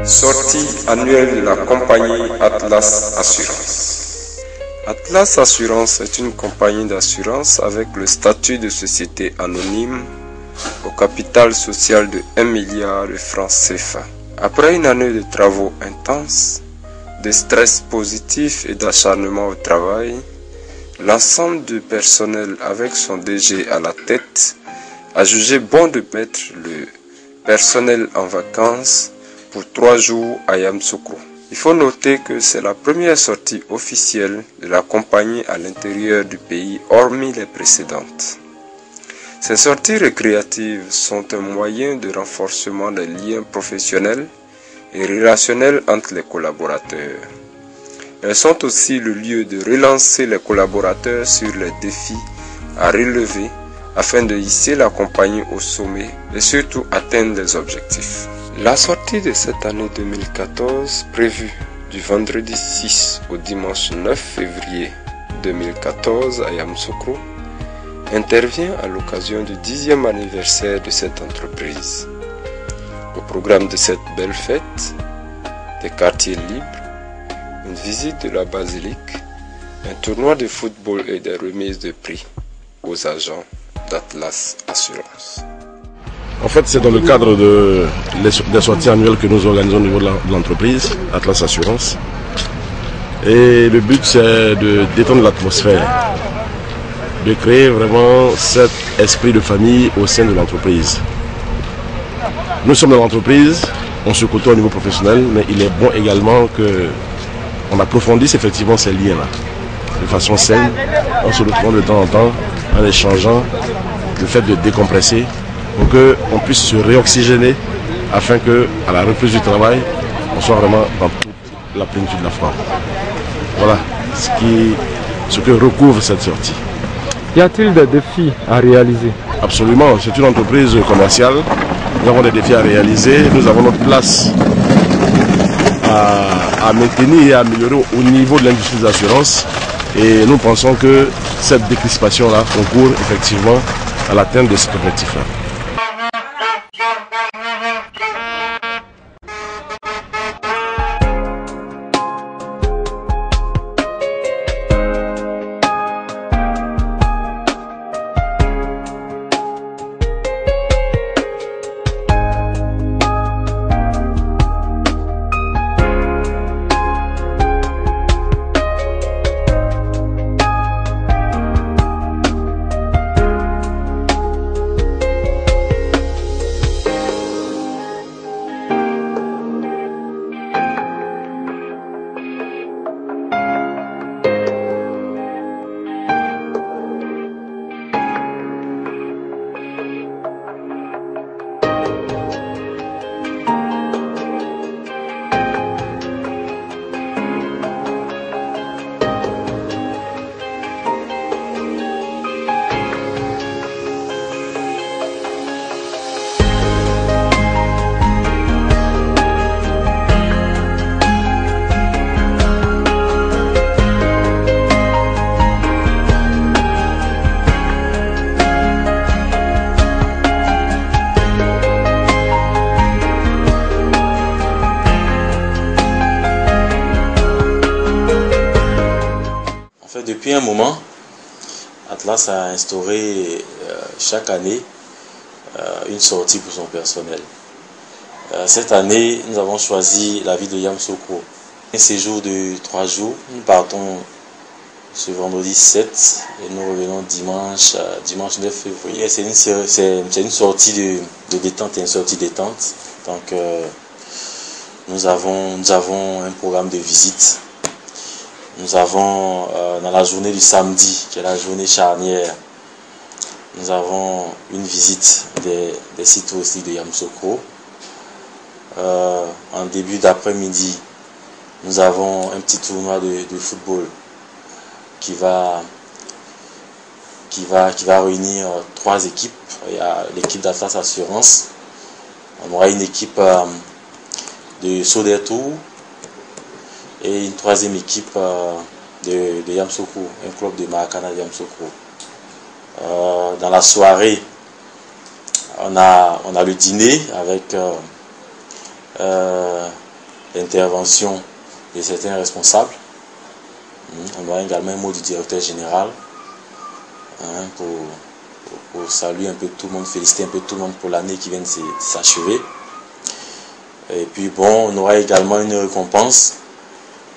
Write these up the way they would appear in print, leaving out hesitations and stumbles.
Sortie annuelle de la compagnie Atlas Assurance. Atlas Assurance est une compagnie d'assurance avec le statut de société anonyme au capital social de 1 milliard de francs CFA. Après une année de travaux intenses, de stress positif et d'acharnement au travail, l'ensemble du personnel avec son DG à la tête a jugé bon de mettre le personnel en vacances pour 3 jours à Yamoussoukro. Il faut noter que c'est la première sortie officielle de la compagnie à l'intérieur du pays, hormis les précédentes. Ces sorties récréatives sont un moyen de renforcement des liens professionnels et relationnels entre les collaborateurs. Elles sont aussi le lieu de relancer les collaborateurs sur les défis à relever afin de hisser la compagnie au sommet et surtout atteindre les objectifs. La sortie de cette année 2014, prévue du vendredi 6 au dimanche 9 février 2014 à Yamoussoukro, intervient à l'occasion du 10e anniversaire de cette entreprise. Au programme de cette belle fête, des quartiers libres, une visite de la basilique, un tournoi de football et des remises de prix aux agents d'Atlas Assurance. En fait, c'est dans le cadre des sorties annuelles que nous organisons au niveau de l'entreprise, Atlas Assurance. Et le but, c'est de détendre l'atmosphère, de créer vraiment cet esprit de famille au sein de l'entreprise. Nous sommes dans l'entreprise, on se côtoie au niveau professionnel, mais il est bon également qu'on approfondisse effectivement ces liens-là. De façon saine, en se retrouvant de temps en temps, en échangeant, le fait de décompresser, pour qu'on puisse se réoxygéner afin qu'à la reprise du travail, on soit vraiment dans toute la plénitude de la forme. Voilà ce que recouvre cette sortie. Y a-t-il des défis à réaliser? Absolument, c'est une entreprise commerciale. Nous avons des défis à réaliser. Nous avons notre place à maintenir et à améliorer au niveau de l'industrie des assurances. Et nous pensons que cette décrispation-là concourt effectivement à l'atteinte de cet objectif-là. Depuis un moment, Atlas a instauré chaque année une sortie pour son personnel. Cette année, nous avons choisi la ville de Yamoussoukro. Un séjour de 3 jours. Nous partons ce vendredi 7 et nous revenons dimanche 9 février. C'est une sortie de détente et une sortie détente. Donc nous avons un programme de visite. Nous avons dans la journée du samedi, qui est la journée charnière, nous avons une visite des sites touristiques de Yamoussoukro. En début d'après-midi, nous avons un petit tournoi de football qui va qui va réunir 3 équipes. Il y a l'équipe d'Atlas Assurance. On aura une équipe de Sodertour et une 3e équipe de Yamsokro, un club de Maracana de Yamsokro. Dans la soirée, on a le dîner avec l'intervention de certains responsables. On aura également un mot du directeur général pour saluer un peu tout le monde, féliciter un peu tout le monde pour l'année qui vient de s'achever. Et puis bon, on aura également une récompense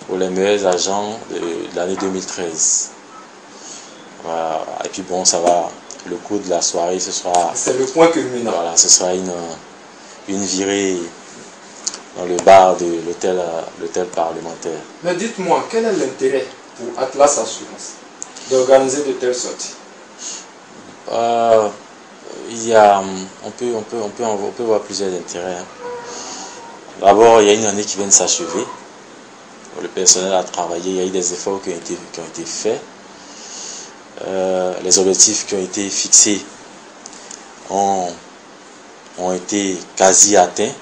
pour les meilleurs agents de l'année 2013. Voilà. Et puis bon, ça va, le cours de la soirée, ce sera... C'est le point culminant. Voilà, ce sera une virée dans le bar de l'hôtel parlementaire. Mais dites-moi, quel est l'intérêt pour Atlas Assurance d'organiser de telles sorties? On peut voir plusieurs intérêts. D'abord, il y a une année qui vient de s'achever. Le personnel a travaillé, il y a eu des efforts qui ont été faits. Les objectifs qui ont été fixés ont été quasi atteints.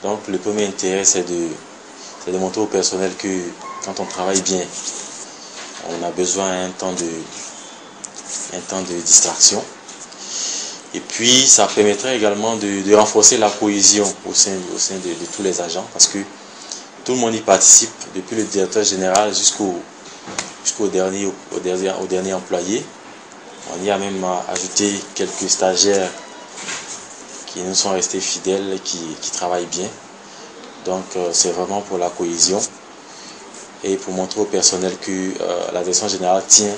Donc le premier intérêt, c'est de montrer au personnel que quand on travaille bien, on a besoin d'un temps de distraction. Et puis ça permettrait également de renforcer la cohésion au sein de tous les agents, parce que tout le monde y participe, depuis le directeur général jusqu'au dernier employé. On y a même ajouté quelques stagiaires qui nous sont restés fidèles et qui travaillent bien. Donc c'est vraiment pour la cohésion et pour montrer au personnel que la direction générale tient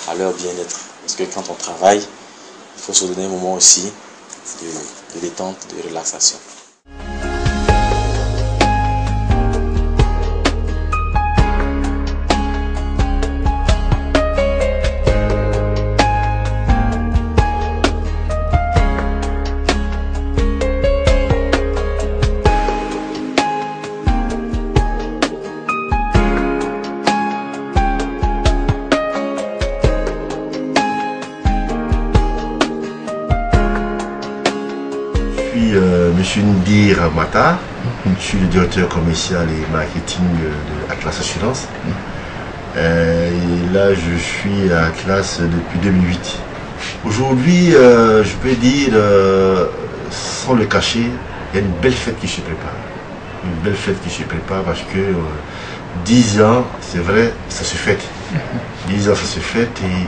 à leur bien-être. Parce que quand on travaille, il faut se donner un moment aussi de détente, de relaxation. Monsieur Ndir Mata, je suis le directeur commercial et marketing de Atlas Assurance. Et là, je suis à Atlas depuis 2008. Aujourd'hui, je peux dire, sans le cacher, il y a une belle fête qui se prépare. Une belle fête qui se prépare parce que 10 ans, c'est vrai, ça se fête. 10 ans, ça se fête. Et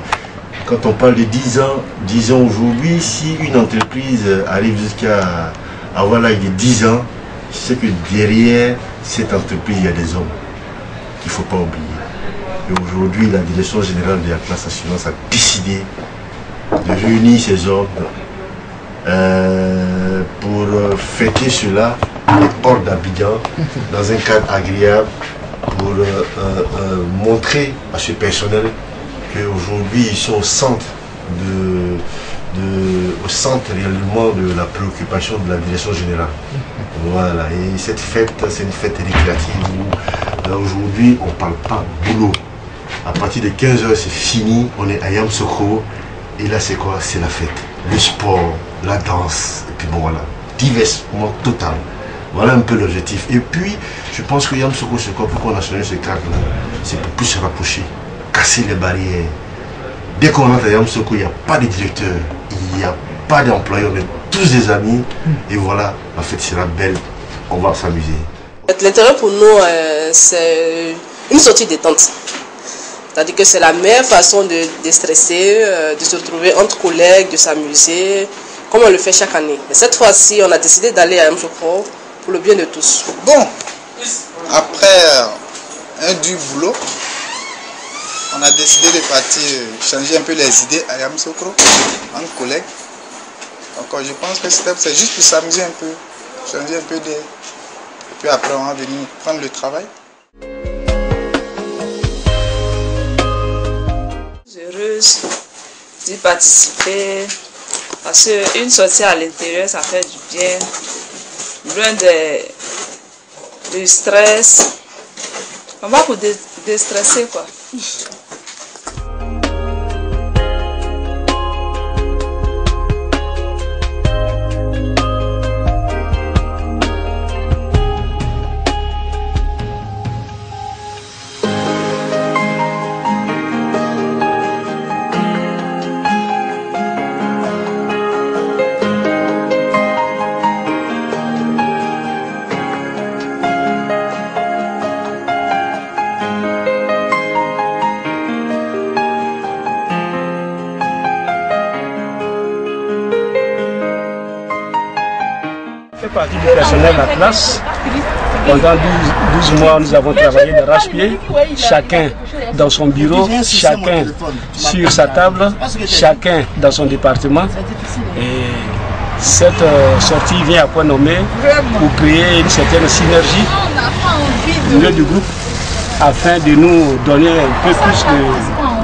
quand on parle de 10 ans aujourd'hui, si une entreprise arrive jusqu'à avoir l'âge de 10 ans, c'est que derrière cette entreprise, il y a des hommes qu'il ne faut pas oublier. Et aujourd'hui, la direction générale de Atlas Assurance a décidé de réunir ces hommes pour fêter cela hors d'Abidjan, dans un cadre agréable, pour montrer à ce personnel qu'aujourd'hui, ils sont au centre réellement de la préoccupation de la direction générale. Voilà, et cette fête, c'est une fête récréative où aujourd'hui on ne parle pas boulot. À partir de 15 h c'est fini, on est à Yamsokro et là c'est quoi? C'est la fête. Le sport, la danse, et puis bon voilà, diversement total. Voilà un peu l'objectif. Et puis je pense que Yamsokro, c'est quoi? Pourquoi on a changé ce cadre-là? C'est pour plus se rapprocher, casser les barrières. Dès qu'on entre à Yamsokro, il n'y a pas de directeur, il n'y a pas d'employés, on est tous des amis. Et voilà, la fête sera belle, on va s'amuser. L'intérêt pour nous, c'est une sortie détente. C'est-à-dire que c'est la meilleure façon de déstresser, de se retrouver entre collègues, de s'amuser, comme on le fait chaque année. Mais cette fois-ci, on a décidé d'aller à Yamsokro pour le bien de tous. Bon, après un dur boulot, on a décidé de partir changer un peu les idées à Yamsokro, entre collègues. Donc je pense que c'est juste pour s'amuser un peu, changer un peu d'air. Et puis après on va venir prendre le travail. Heureuse d'y participer parce qu'une sortie à l'intérieur ça fait du bien, loin du stress. On va pour déstresser quoi. fait partie du personnel d'Atlas. Pendant 12 mois, nous avons travaillé d'arrache-pied, chacun dans son bureau, chacun sur sa table, chacun dans son département. Et cette sortie vient à point nommé pour créer une certaine synergie au milieu du groupe afin de nous donner un peu plus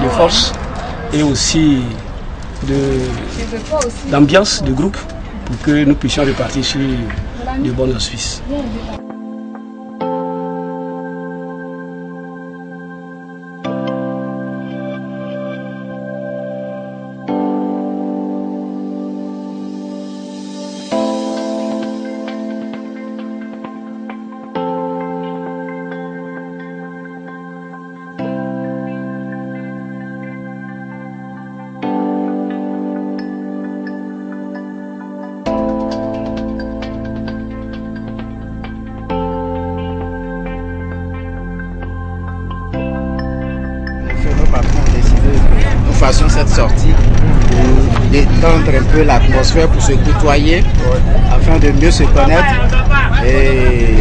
de force et aussi d'ambiance de groupe pour que nous puissions repartir sur de bonnes auspices. Cette sortie pour détendre un peu l'atmosphère, pour se côtoyer afin de mieux se connaître et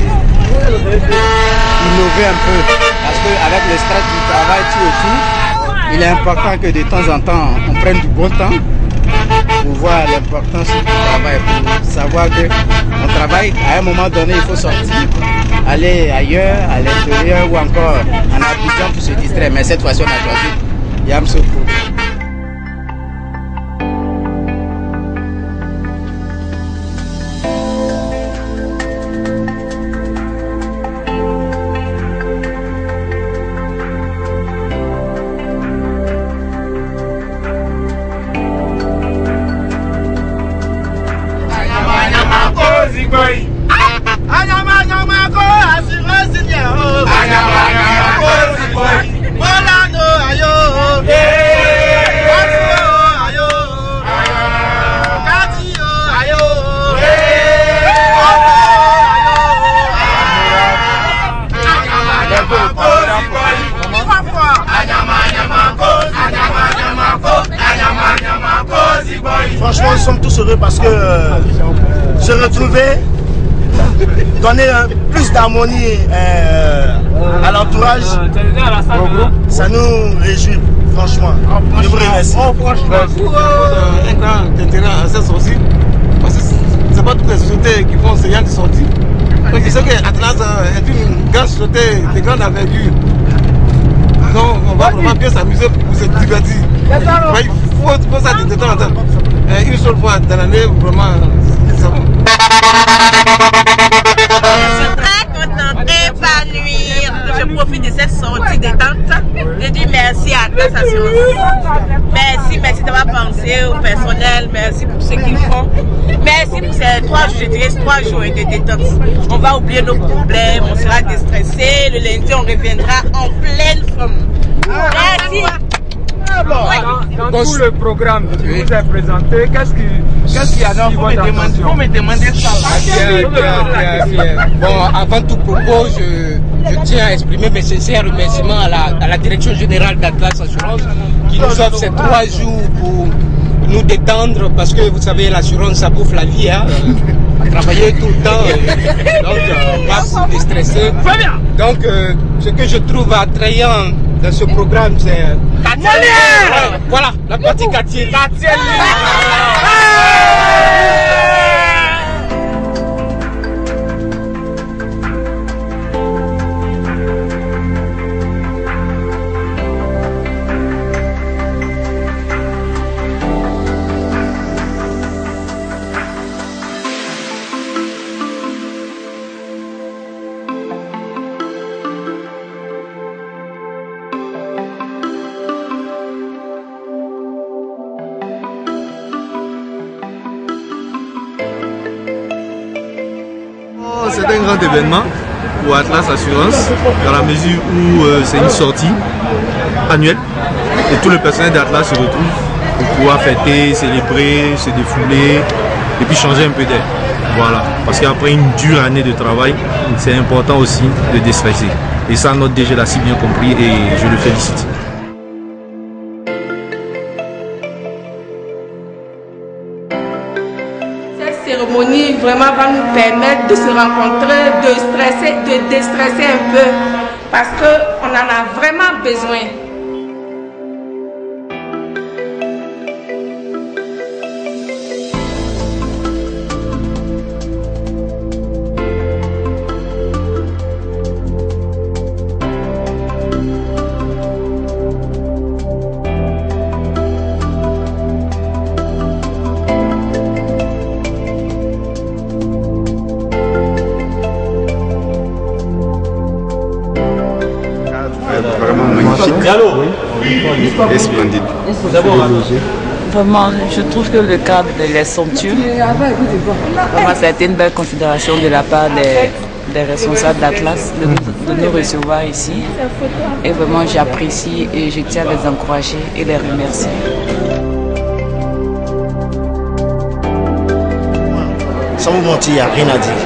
innover un peu, parce qu'avec le stress du travail tout et tout, il est important que de temps en temps on prenne du bon temps pour voir l'importance du travail, pour savoir que on travaille, à un moment donné il faut sortir, aller ailleurs, à l'intérieur ou encore en Abidjan pour se distraire, mais cette fois-ci on a choisi Yamoussoukro. Franchement, nous sommes tous heureux parce que se retrouver, donner plus d'harmonie à l'entourage, ça nous réjouit, franchement. Je vous remercie. Franchement, un grand intérêt à cette sortie, parce que ce n'est pas toutes les sociétés qui font ce genre de sortie. Donc, je sais que Atlas est une grande société de grande envergure. Donc, on va vraiment bien s'amuser pour se divertir. Il faut ça de temps en temps. Une seule fois dans l'année, vraiment, c'est bon. Je suis très contente d'épanouir. Je profite de cette sortie détente. Je dis merci à Atlas Assurance. Merci d'avoir pensé au personnel. Merci pour ce qu'ils font. Merci pour ces 3 jours, je dirais 3 jours de détente. On va oublier nos problèmes, on sera déstressé. Le lundi, on reviendra en pleine forme. Merci. Dans tout le programme qui vous est présenté, qu'est-ce qui a attiré votre attention? Vous me demandez ça. Bien. Bon, avant tout propos, je tiens à exprimer mes sincères remerciements à la direction générale d'Atlas Assurance qui nous offre ces 3 jours pour nous détendre, parce que vous savez, l'assurance ça bouffe la vie, hein, à travailler tout le temps, donc pas pour déstresser. Donc ce que je trouve attrayant dans ce programme, c'est voilà, la partie quartier. C'est un grand événement pour Atlas Assurance, dans la mesure où c'est une sortie annuelle et tout le personnel d'Atlas se retrouve pour pouvoir fêter, célébrer, se défouler et puis changer un peu d'air. Voilà, parce qu'après une dure année de travail, c'est important aussi de déstresser. Et ça, notre DG l'a si bien compris et je le félicite. Cette cérémonie vraiment va nous permettre de se rencontrer, de déstresser un peu, parce qu'on en a vraiment besoin. Et splendide. Vraiment, je trouve que le cadre est somptueux. Vraiment, ça a été une belle considération de la part des responsables d'Atlas de nous recevoir ici. Et vraiment, j'apprécie et je tiens à les encourager et les remercier. Sans vous mentir, il n'y a rien à dire.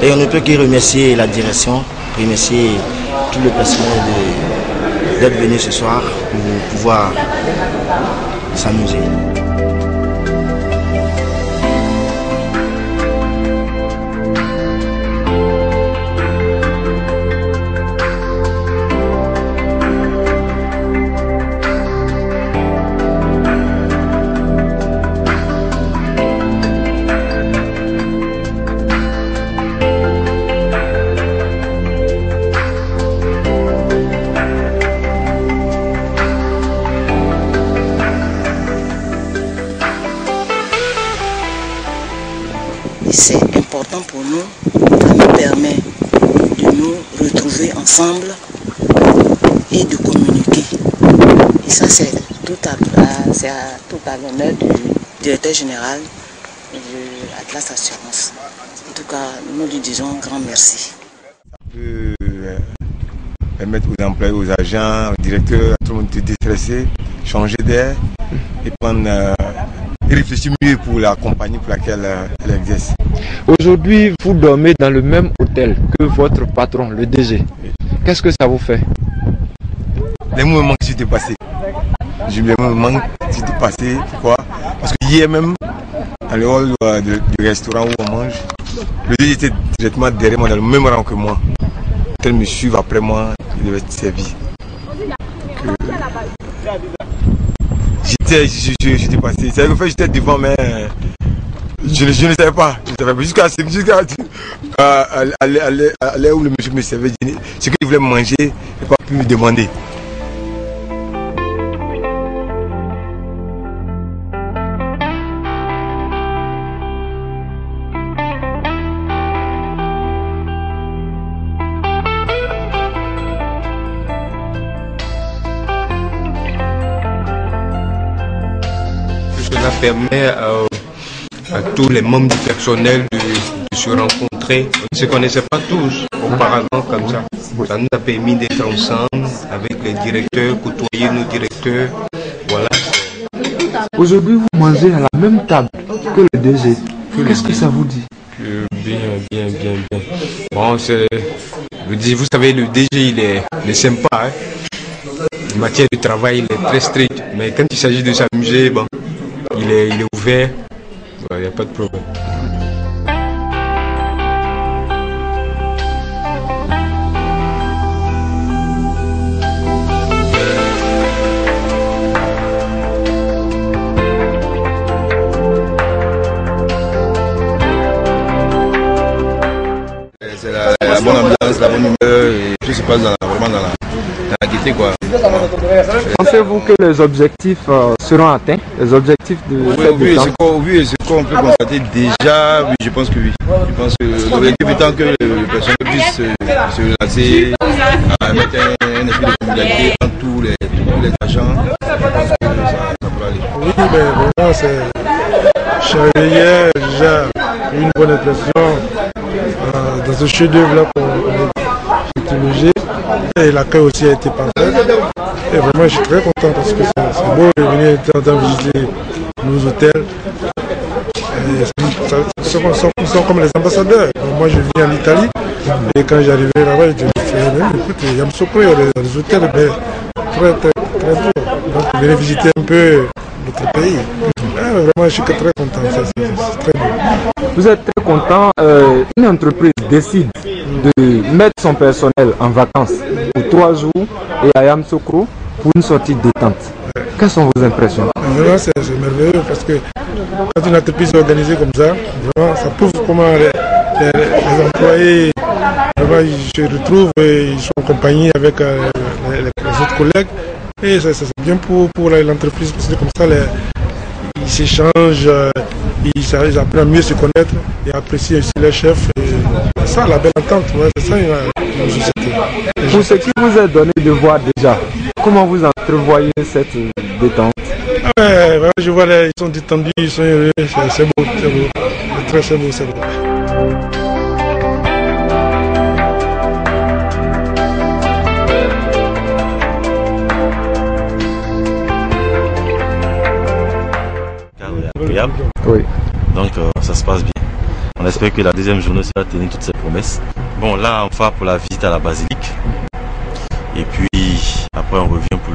Et on ne peut que remercier la direction, remercier tout le personnel d'être venu ce soir pour pouvoir s'amuser. C'est important pour nous, ça nous permet de nous retrouver ensemble et de communiquer. Et ça, c'est tout à l'honneur du directeur général de Atlas Assurance. En tout cas, nous lui disons un grand merci. Permettre aux employés, aux agents, aux directeurs, à tout le monde de déstresser, changer d'air et prendre et réfléchir mieux pour la compagnie pour laquelle elle exerce. Aujourd'hui, vous dormez dans le même hôtel que votre patron, le DG. Qu'est-ce que ça vous fait? Les moments que j'étais passé. Les moments que j'étais passé. Pourquoi? Parce que hier même, dans le hall du restaurant où on mange, le DG était directement derrière moi, dans le même rang que moi. Tel me suivre après moi, il devait être servi. J'étais passé. C'est vrai que j'étais devant, mais je ne savais pas. Jusqu'à l'heure où le monsieur me servait, ce qu'il voulait manger, il n'a pas pu me demander. Cela permet à tous les membres du personnel de se rencontrer. On ne se connaissait pas tous auparavant comme ça. Ça nous a permis d'être ensemble avec les directeurs, côtoyer nos directeurs. Voilà. Aujourd'hui, vous mangez à la même table que le DG. Qu'est-ce que ça vous dit? Bien. Bon, vous savez, le DG, il est sympa. Hein? En matière de travail, il est très strict. Mais quand il s'agit de s'amuser, bon, il est ouvert. Il n'y a pas de problème. C'est la bonne ambiance, la bonne humeur et tout se passe vraiment dans la gaieté, quoi. Pensez-vous que les objectifs seront atteints? Les objectifs de cette détente? Au vu de ce qu'on peut constater déjà, oui, je pense que oui. Je pense que l'objectif étant que le personnel puisse se lancer à mettre un esprit de convivialité entre tous les agents. Je pense que ça pourra aller. Oui, mais vraiment, j'ai hier déjà une bonne impression dans ce chef-d'œuvre-là qu'on a utilisé. Et l'accueil aussi a été parfait. Et vraiment, je suis très content parce que c'est beau de venir visiter nos hôtels. Ils sont comme les ambassadeurs. Moi, je vis en Italie. Et quand j'arrivais là-bas, je disais, écoute, il y a des hôtels très beaux. Donc, venir visiter un peu notre pays. Vraiment, je suis très content. C'est très beau. Vous êtes très content. Une entreprise décide de mettre son personnel en vacances pour 3 jours et à Yamoussoukro pour une sortie détente. Quelles sont vos impressions? Vraiment, c'est merveilleux parce que quand une entreprise est organisée comme ça, vraiment, ça prouve comment les employés vraiment, ils se retrouvent et ils sont en compagnie avec les autres collègues. Et c'est bien pour l'entreprise parce que comme ça, ils s'échangent, ils apprennent à mieux se connaître et apprécient aussi les chefs. C'est ça la belle entente, ouais, c'est ça la société. Pour ce qui vous est donné de voir déjà, comment vous entrevoyez cette détente? Ouais, je vois, ils sont détendus, ils sont heureux, c'est beau, c'est beau. C'est très beau, c'est beau. Agréable. Oui. Donc ça se passe bien. On espère que la deuxième journée sera tenir toutes ses promesses. Bon, là on va pour la visite à la basilique. Et puis après on revient pour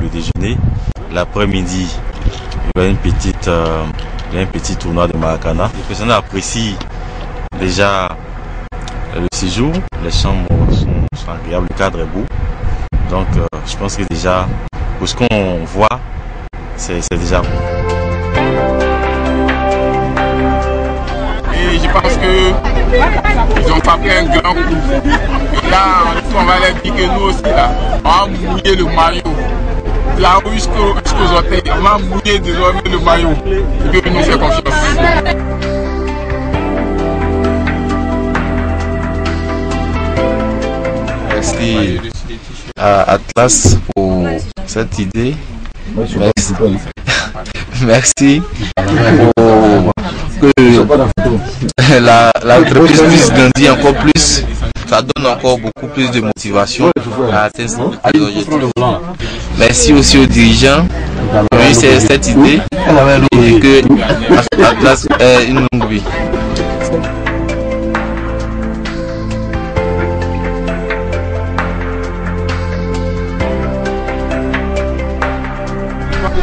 le déjeuner. L'après-midi, il y a un petit tournoi de Maracana. Les personnes apprécient déjà le séjour. Les chambres sont agréables, le cadre est beau. Donc je pense que déjà, pour ce qu'on voit, c'est déjà bon. Et je pense qu'ils ont fait un grand coup. Et là, on va leur dire que nous aussi, là, on va mouiller le maillot. Là jusqu'aux orteils, on va mouiller désormais le maillot. Dieu nous fait confiance. Merci à Atlas pour cette idée. Merci pour que l'entreprise puisse grandir encore plus. Ça donne encore beaucoup plus de motivation à atteindre les objectifs. Merci aussi aux dirigeants qui ont eu cette idée et que Atlas ait une longue vie.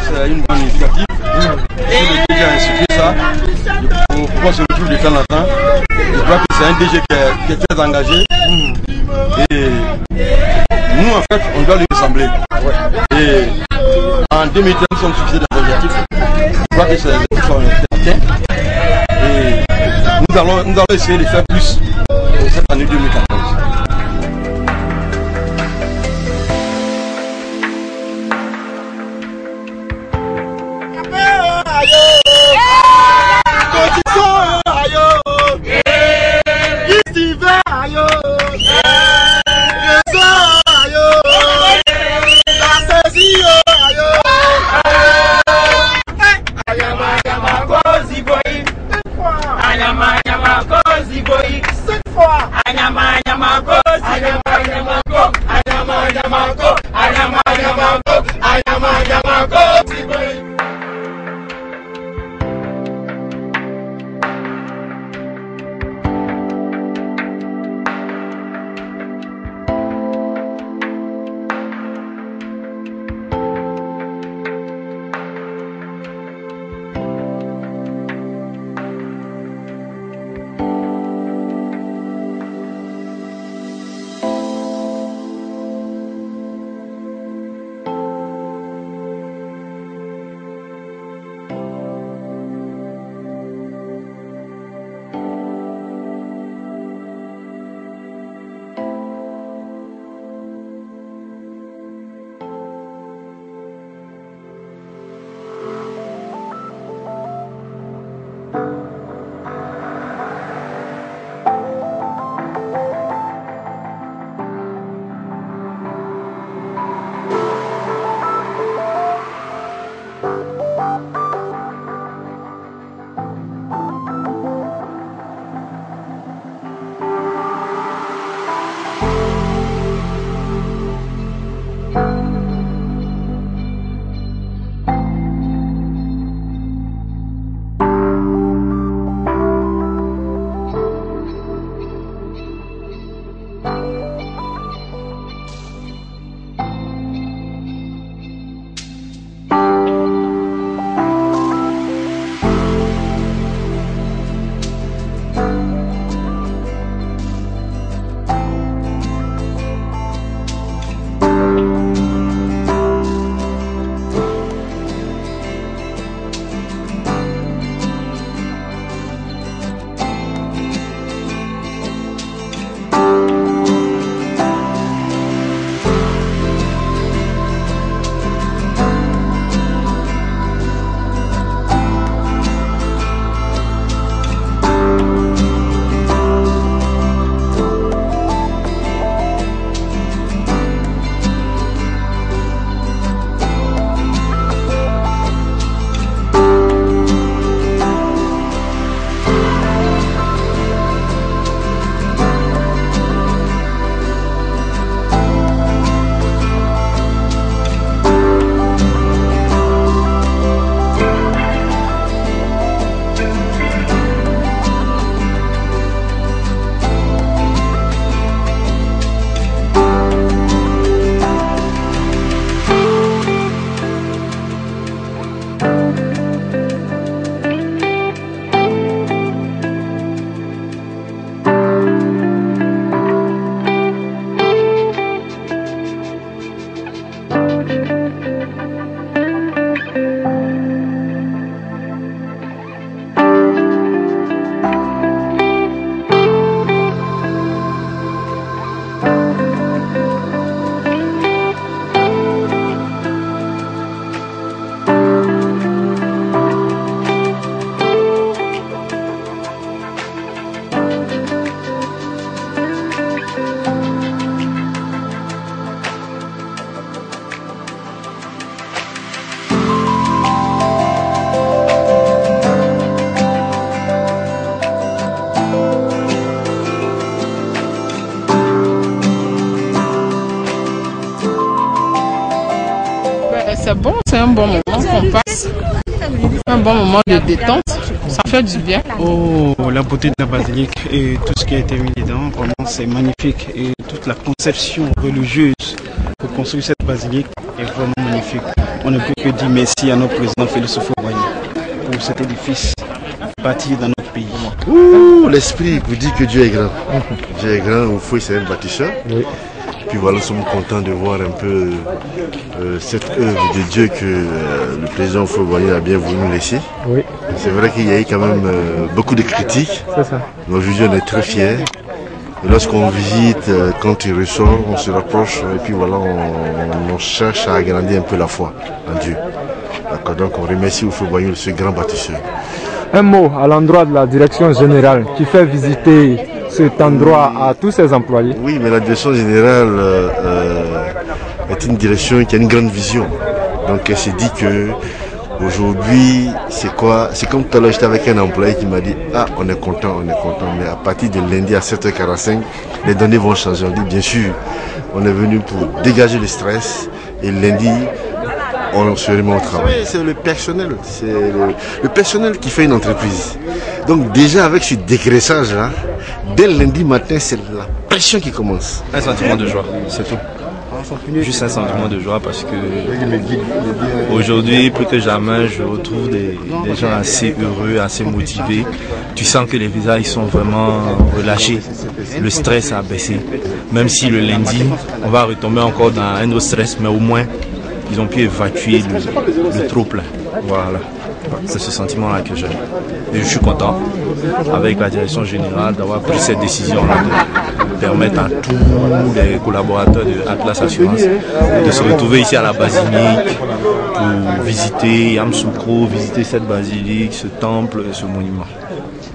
C'est une bonne initiative. Si le DG a institué ça, pour pouvoir se retrouver de temps en temps, je crois que c'est un DG qui est très engagé. Et nous, en fait, on doit lui ressembler. Et en 2015, nous sommes suffisants dans l'objectif. Je crois que ces objectifs sont atteints. Et nous allons essayer de faire plus cette année 2014. bon, c'est un bon moment qu'on passe. Un bon moment de détente. Ça fait du bien. Oh, la beauté de la basilique et tout ce qui a été mis dedans, vraiment c'est magnifique. Et toute la conception religieuse pour construire cette basilique est vraiment magnifique. On ne peut que dire merci à notre président Félix Houphouët-Boigny pour cet édifice bâti dans notre pays. Ouh, l'esprit vous dit que Dieu est grand. Dieu est grand, Houphouët c'est un bâtisseur. Oui. Puis voilà, nous sommes contents de voir un peu cette œuvre de Dieu que le président Houphouët-Boigny a bien voulu nous laisser. Oui. C'est vrai qu'il y a eu quand même beaucoup de critiques. C'est ça. Mais aujourd'hui, on est très fiers. Et lorsqu'on visite, quand il ressort, on se rapproche et puis voilà, on cherche à agrandir un peu la foi en Dieu. D'accord, donc on remercie Houphouët-Boigny, ce grand bâtisseur. Un mot à l'endroit de la direction générale qui fait visiter cet endroit à tous ses employés. Oui, mais la direction générale est une direction qui a une grande vision. Donc elle s'est dit que aujourd'hui, c'est quoi? C'est comme tout à l'heure, j'étais avec un employé qui m'a dit ah, on est content, mais à partir de lundi à 7h45, les données vont changer. On dit bien sûr, on est venu pour dégager le stress et lundi, on se remet au travail. C'est le personnel, c'est le personnel qui fait une entreprise. Donc déjà avec ce dégraissage là, dès le lundi matin, c'est la pression qui commence. Un sentiment de joie, c'est tout. Juste un sentiment de joie parce que aujourd'hui, plus que jamais, je retrouve des gens assez heureux, assez motivés. Tu sens que les visages sont vraiment relâchés. Le stress a baissé. Même si le lundi, on va retomber encore dans un autre stress, mais au moins, ils ont pu évacuer le trop plein. Voilà. C'est ce sentiment-là que j'ai. Et je suis content, avec la direction générale, d'avoir pris cette décision-là de permettre à tous les collaborateurs de Atlas Assurance de se retrouver ici à la basilique pour visiter Yamoussoukro, visiter cette basilique, ce temple et ce monument.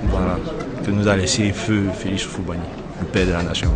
Voilà, que nous a laissé feu Félix Houphouët-Boigny, le père de la nation.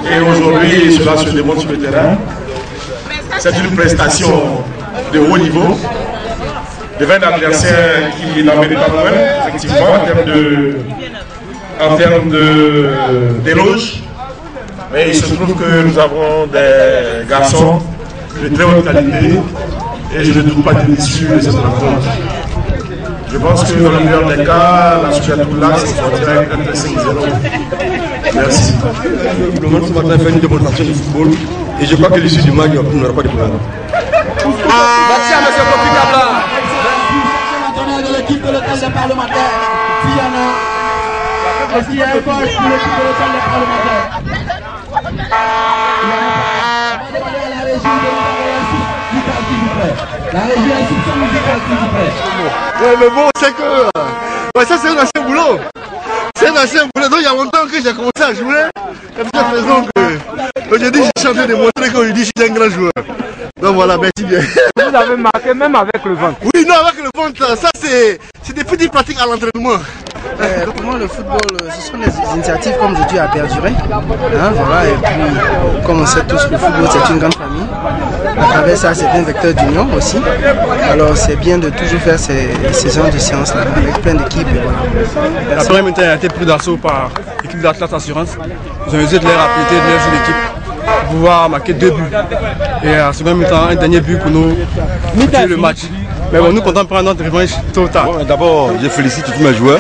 Et aujourd'hui, cela se démontre sur le terrain. C'est une prestation de haut niveau, devant un adversaire qui n'en mérite pas moins, effectivement, en termes d'éloge. Mais il se trouve que nous avons des garçons de très haute qualité et je ne doute pas de l'issue de cette rencontre. Je pense que dans le meilleur des cas, la Soutiatoula se sortira avec un 5-0. Merci. Le match ce matin fait une démonstration de football et je crois que l'issue du match n'aura pas de problème. Merci à M. Kofi Kabla. Merci de l'équipe de l'hôtel des parlementaires. S'il y en a, est-ce qu'il y a un coach pour l'équipe de l'hôtel des parlementaires? La régie instruction musicale, s'il vous plaît. Ouais, mais bon, c'est que. Ouais, ça, c'est un ancien boulot. C'est un ancien boulot. Donc, il y a longtemps que j'ai commencé à jouer. Et pour cette raison que Aujourd'hui, je suis en train de montrer qu'aujourd'hui, je suis un grand joueur. Donc voilà, merci bien. Vous avez marqué même avec le ventre. Oui, non, avec le ventre, ça c'est des petites pratiques à l'entraînement. Pour moi, le football, ce sont des initiatives comme aujourd'hui à perdurer. Hein, voilà, et puis, comme on sait tous, le football c'est une grande famille. À travers ça, c'est un vecteur d'union aussi. Alors, c'est bien de toujours faire ces genres de séances-là avec plein d'équipes. Voilà. La première mi-temps a été pris d'assaut par l'équipe d'Atlas Assurance. Ils ont essayé de les rappeler de leur jeu d'équipe pour pouvoir marquer 2 buts. Et à la seconde mi-temps, un dernier but pour nous tuer le match. Mais bon, nous comptons prendre notre revanche tôt ou tard. Bon, d'abord, je félicite tous mes joueurs.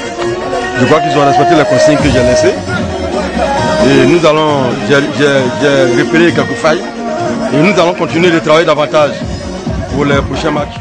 Je crois qu'ils ont respecté la consigne que j'ai laissée. Et nous allons, j'ai repéré quelques failles. Et nous allons continuer de travailler davantage pour les prochains matchs.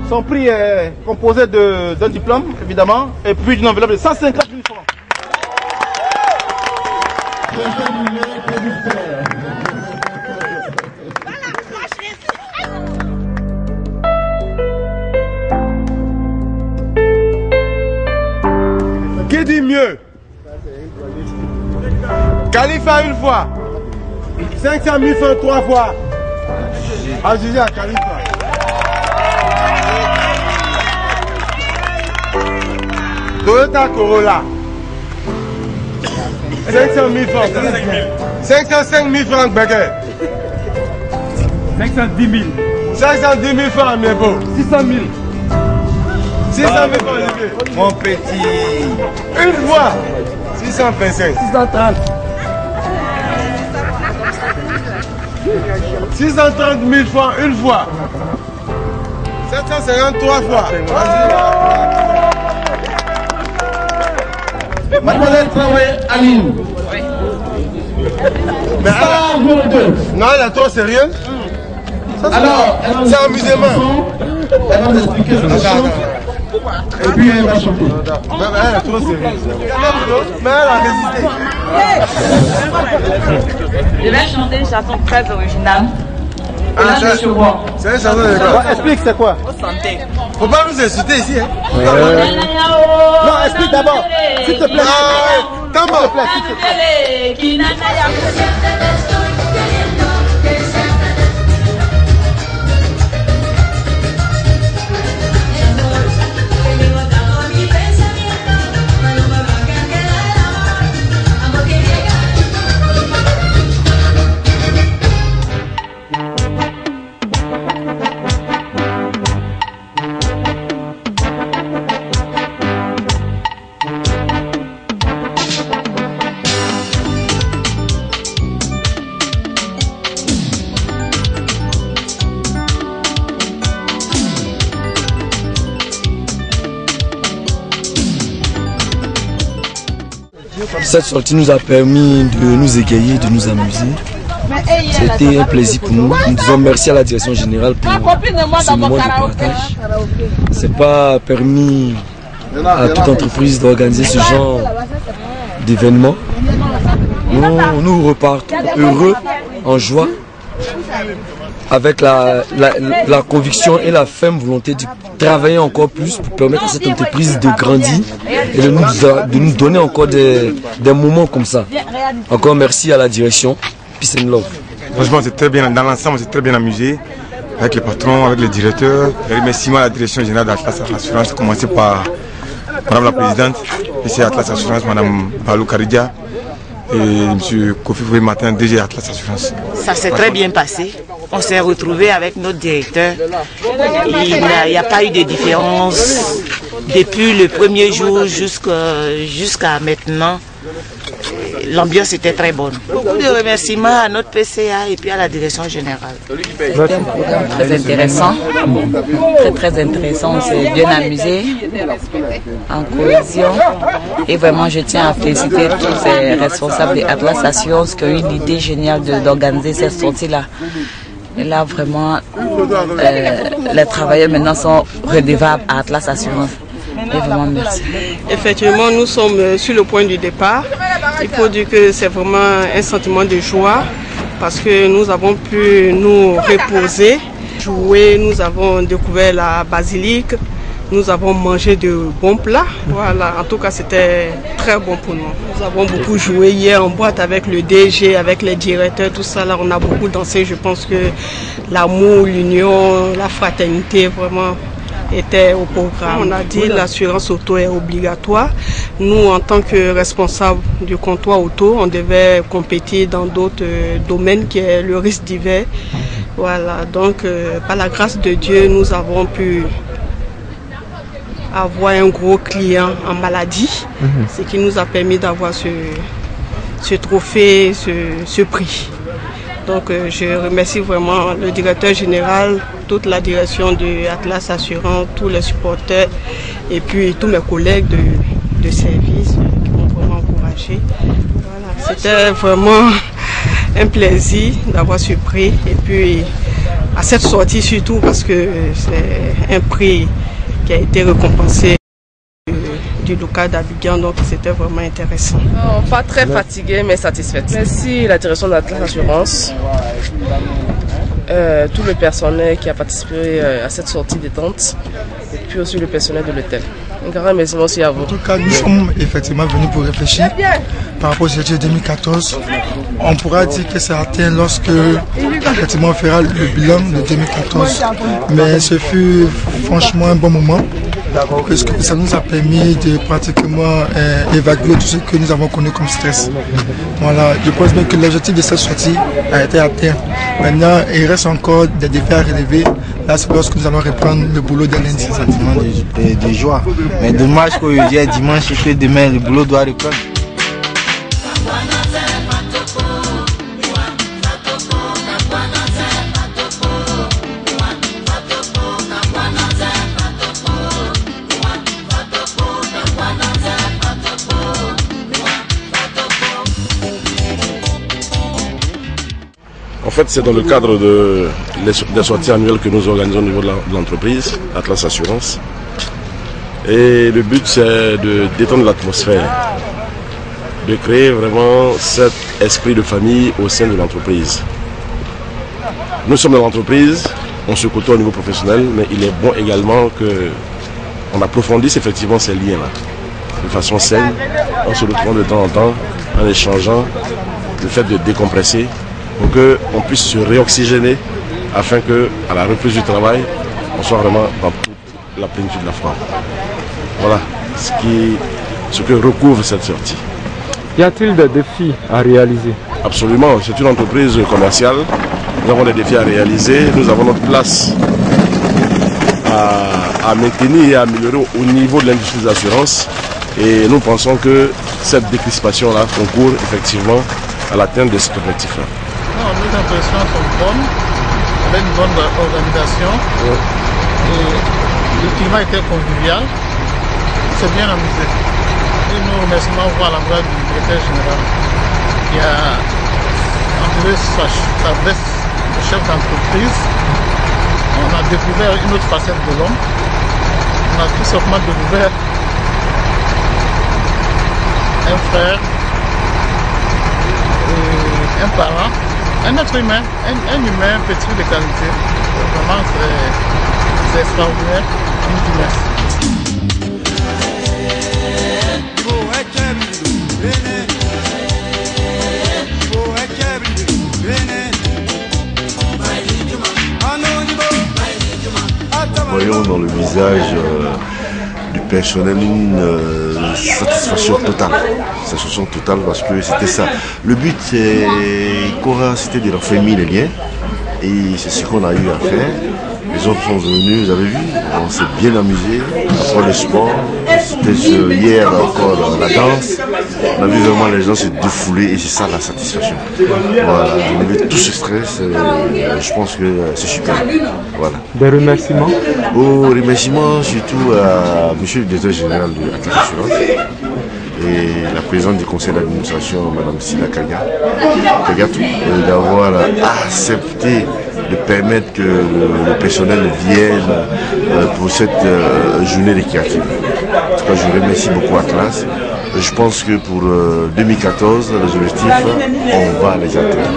Son prix est composé d'un diplôme, évidemment, et puis d'une enveloppe de 150 000 francs. Qui dit mieux? Khalifa une fois. 500 000 francs 3 fois. À juger à Khalifa. Toyota Corolla. 500 000 francs. 505 000 francs, Beguer. 510 000. 510 000 francs, mes beaux. 600 000. 600 000 francs, Olivier. Mon petit. Une fois. 625. 630. 630 000 francs, une fois. 753 fois. Mademoiselle Traoré Aline. Mais non, elle est trop sérieuse. Alors, c'est amusement. Elle va nous expliquer ce chose. Et puis elle va chanter. Mais elle est trop sérieuse. Mais elle a résisté. Je vais chanter une chanson très originale. C'est une chanson de quoi? Explique, c'est quoi? Faut pas nous insulter ici. Hein? Non, explique d'abord. S'il te plaît. S'il te plaît, s'il te plaît. Cette sortie nous a permis de nous égayer, de nous amuser. C'était un plaisir pour nous. Nous disons merci à la direction générale pour ce moment de partage. Ce n'est pas permis à toute entreprise d'organiser ce genre d'événement. Nous repartons heureux, en joie, avec la conviction et la ferme volonté de travailler encore plus pour permettre à cette entreprise de grandir et de nous donner encore des moments comme ça. Encore merci à la direction. Peace and love. Franchement, c'est très bien. Dans l'ensemble, c'est très bien amusé. Avec les patrons, avec les directeurs. Et remerciements à la direction générale d'Atlas Assurance, commencé par Madame la Présidente, et c'est Atlas Assurance, Madame Balou Karidia. et M. Kofi Foué Martin, DG Atlas Assurance. Ça s'est très bien passé. On s'est retrouvé avec notre directeur. Il n'y a pas eu de différence depuis le premier jour jusqu'à maintenant. L'ambiance était très bonne. Beaucoup de remerciements à notre PCA et puis à la direction générale. C'était un programme très intéressant, très intéressant. On s'est bien amusé, en cohésion. Et vraiment, je tiens à féliciter tous les responsables de Atlas Assurance qui ont eu une idée géniale d'organiser cette sortie-là. Et là, vraiment, les travailleurs maintenant sont redevables à Atlas Assurance. Et vraiment, merci. Effectivement, nous sommes sur le point du départ. Il faut dire que c'est vraiment un sentiment de joie parce que nous avons pu nous reposer, jouer, nous avons découvert la basilique, nous avons mangé de bons plats. Voilà, en tout cas, c'était très bon pour nous. Nous avons beaucoup joué hier en boîte avec le DG, avec les directeurs, tout ça. Là, on a beaucoup dansé. Je pense que l'amour, l'union, la fraternité, vraiment était au programme. On a dit l'assurance auto est obligatoire. Nous, en tant que responsables du comptoir auto, on devait compétir dans d'autres domaines qui est le risque divers. Voilà, donc par la grâce de Dieu, nous avons pu avoir un gros client en maladie, ce qui nous a permis d'avoir ce trophée, ce prix. Donc je remercie vraiment le directeur général, toute la direction de Atlas Assurance, tous les supporters et puis tous mes collègues de service qui m'ont vraiment encouragé. Voilà, c'était vraiment un plaisir d'avoir ce prix et puis à cette sortie surtout parce que c'est un prix qui a été récompensé du local d'Abidjan, donc c'était vraiment intéressant. Non, pas très fatiguée mais satisfaite. Merci la direction d'Atlas Assurance, tout le personnel qui a participé à cette sortie détente et puis aussi le personnel de l'hôtel. Un grand merci aussi à vous. En tout cas, nous sommes effectivement venus pour réfléchir par rapport au CG 2014. On pourra dire que c'est atteint lorsque effectivement on fera le bilan de 2014. Mais ce fut franchement un bon moment, parce que ça nous a permis de pratiquement évacuer tout ce que nous avons connu comme stress. Voilà, je pense bien que l'objectif de cette sortie a été atteint. Maintenant, il reste encore des défis à relever. Là, c'est lorsque nous allons reprendre le boulot de lundi. C'est un sentiment de joie. Mais dommage qu'aujourd'hui est dimanche et que demain le boulot doit reprendre. En fait, c'est dans le cadre des sorties annuelles que nous organisons au niveau de l'entreprise, Atlas Assurance. Et le but, c'est de détendre l'atmosphère, de créer vraiment cet esprit de famille au sein de l'entreprise. Nous sommes dans l'entreprise, on se côtoie au niveau professionnel, mais il est bon également qu'on approfondisse effectivement ces liens-là, de façon saine, en se retrouvant de temps en temps, en échangeant, le fait de décompresser, pour qu'on puisse se réoxygéner afin qu'à la reprise du travail, on soit vraiment dans toute la plénitude de la forme. Voilà ce que recouvre cette sortie. Y a-t-il des défis à réaliser? Absolument, c'est une entreprise commerciale. Nous avons des défis à réaliser. Nous avons notre place à maintenir et à améliorer au niveau de l'industrie d'assurance. Et nous pensons que cette décrispation-là concourt effectivement à l'atteinte de cet objectif-là. Les impressions sont bonnes, avec une bonne organisation. Et le climat était convivial. C'est bien amusé. Et nous remercions à l'endroit du directeur général qui a enlevé sa veste de chef d'entreprise. On a découvert une autre facette de l'homme. On a tout simplement découvert un frère, un parent, un être humain, un humain petit de qualité. Vraiment, c'est extraordinaire. On dit merci. Voyons dans le visage du père personnel une satisfaction totale. Satisfaction totale parce que c'était ça. Le but, c'était de raffermir les liens. Et c'est ce qu'on a eu à faire. Les autres sont venus, vous avez vu, on s'est bien amusé. Après le sport, c'était hier encore la danse. On a vu vraiment les gens se défouler et c'est ça la satisfaction. Voilà, on avait tout ce stress, je pense que c'est super. Voilà. Des remerciements? Remerciements surtout à monsieur le directeur général de Atlas Assurance et la présidente du conseil d'administration, Mme Sila Kagatou, d'avoir accepté de permettre que le personnel vienne pour cette journée récréative. En tout cas, je remercie beaucoup Atlas. Je pense que pour 2014, les objectifs, on va les atteindre.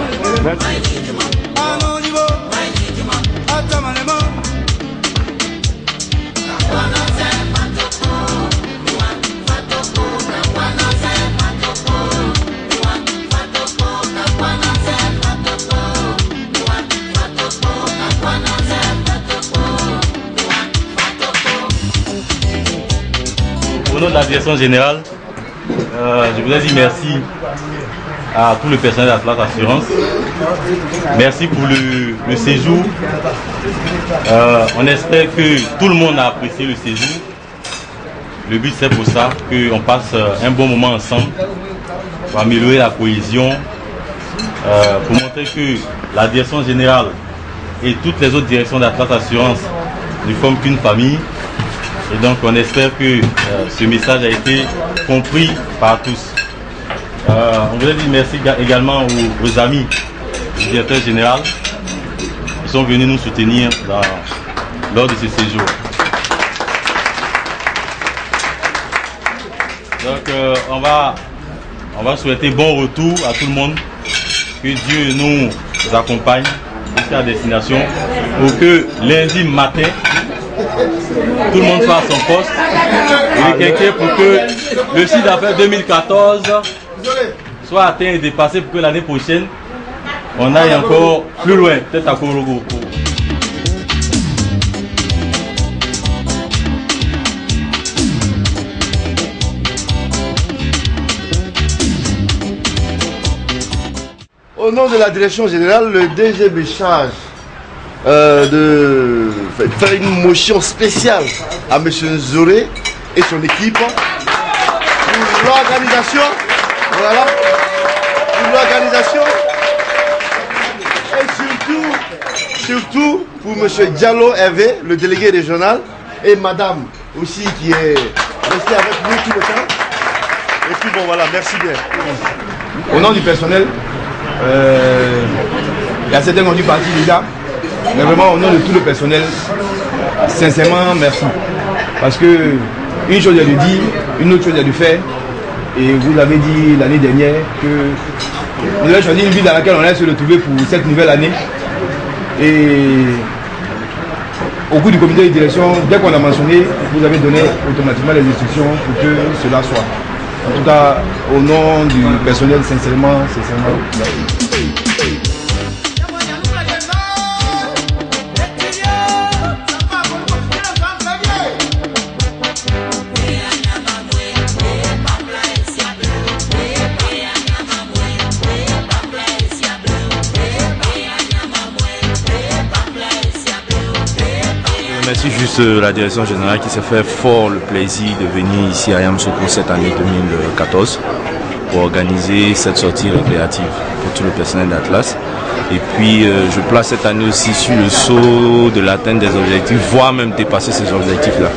Au nom de la direction générale, je voudrais dire merci à tout le personnel d'Atlas Assurance. Merci pour le séjour. On espère que tout le monde a apprécié le séjour. Le but c'est pour ça qu'on passe un bon moment ensemble pour améliorer la cohésion, pour montrer que la direction générale et toutes les autres directions d'Atlas Assurance ne forment qu'une famille. Et donc on espère que ce message a été compris par tous. On voudrait dire merci également aux amis du directeur général qui sont venus nous soutenir lors de ce séjour. Donc on va souhaiter bon retour à tout le monde. Que Dieu nous accompagne jusqu'à la destination pour que lundi matin, tout le monde soit à son poste. Il est quelqu'un pour que le chiffre d'affaires 2014 soit atteint et dépassé pour que l'année prochaine, on aille encore plus loin, peut-être à Korogo. Au nom de la direction générale, le DG me charge de faire une motion spéciale à M. Zoré et son équipe pour l'organisation. Voilà. Pour l'organisation. Et surtout pour M. Diallo Hervé, le délégué régional, et Madame aussi qui est restée avec nous tout le temps. Et puis bon voilà, merci bien. Au nom du personnel, il y a certains qui ont dû partir déjà. Mais vraiment au nom de tout le personnel, sincèrement merci. Parce que une chose il y a de dire, une autre chose il y a de faire. Et vous avez dit l'année dernière que vous avez choisi une ville dans laquelle on allait se retrouver pour cette nouvelle année. Et au cours du comité de direction, dès qu'on a mentionné, vous avez donné automatiquement les instructions pour que cela soit. En tout cas, au nom du personnel, sincèrement, merci. Merci juste la direction générale qui s'est fait fort le plaisir de venir ici à Yamoussoukro cette année 2014 pour organiser cette sortie récréative pour tout le personnel d'Atlas. Et puis je place cette année aussi sur le saut de l'atteinte des objectifs, voire même dépasser ces objectifs-là.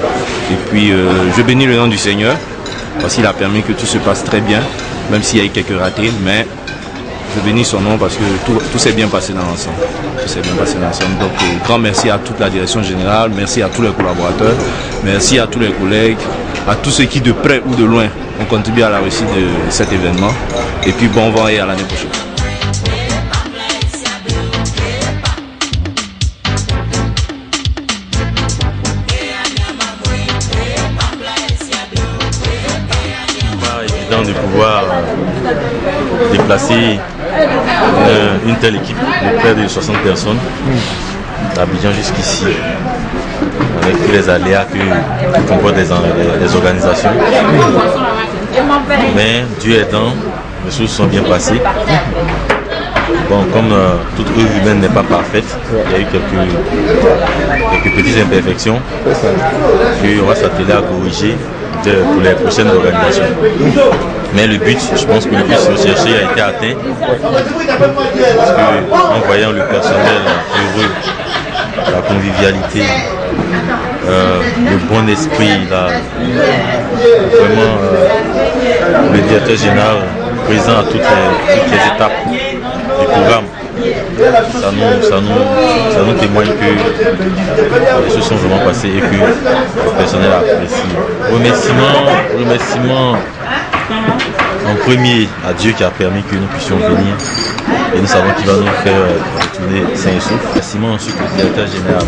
Et puis je bénis le nom du Seigneur parce qu'il a permis que tout se passe très bien, même s'il y a eu quelques ratés, mais je bénis son nom parce que tout s'est bien passé dans l'ensemble. Tout s'est bien passé dans l'ensemble. Donc, grand merci à toute la direction générale, merci à tous les collaborateurs, merci à tous les collègues, à tous ceux qui de près ou de loin ont contribué à la réussite de cet événement. Et puis bon vent et à l'année prochaine. De pouvoir déplacer une telle équipe de près de 60 personnes d'Abidjan jusqu'ici. avec tous les aléas que comportent les organisations. Mais Dieu aidant, les choses sont bien passées. Bon, comme toute œuvre humaine n'est pas parfaite, il y a eu quelques petites imperfections qu'on va s'atteler à corriger pour les prochaines organisations. Mais le but, je pense que le but recherché a été atteint. Parce que, en voyant le personnel heureux, la convivialité, le bon esprit, vraiment le directeur général présent à toutes les étapes du programme, ça nous témoigne que les choses sont vraiment passées et que le personnel apprécie. Remerciement en premier à Dieu qui a permis que nous puissions venir et nous savons qu'il va nous faire retourner sain et sauf. Remerciement ensuite au directeur général.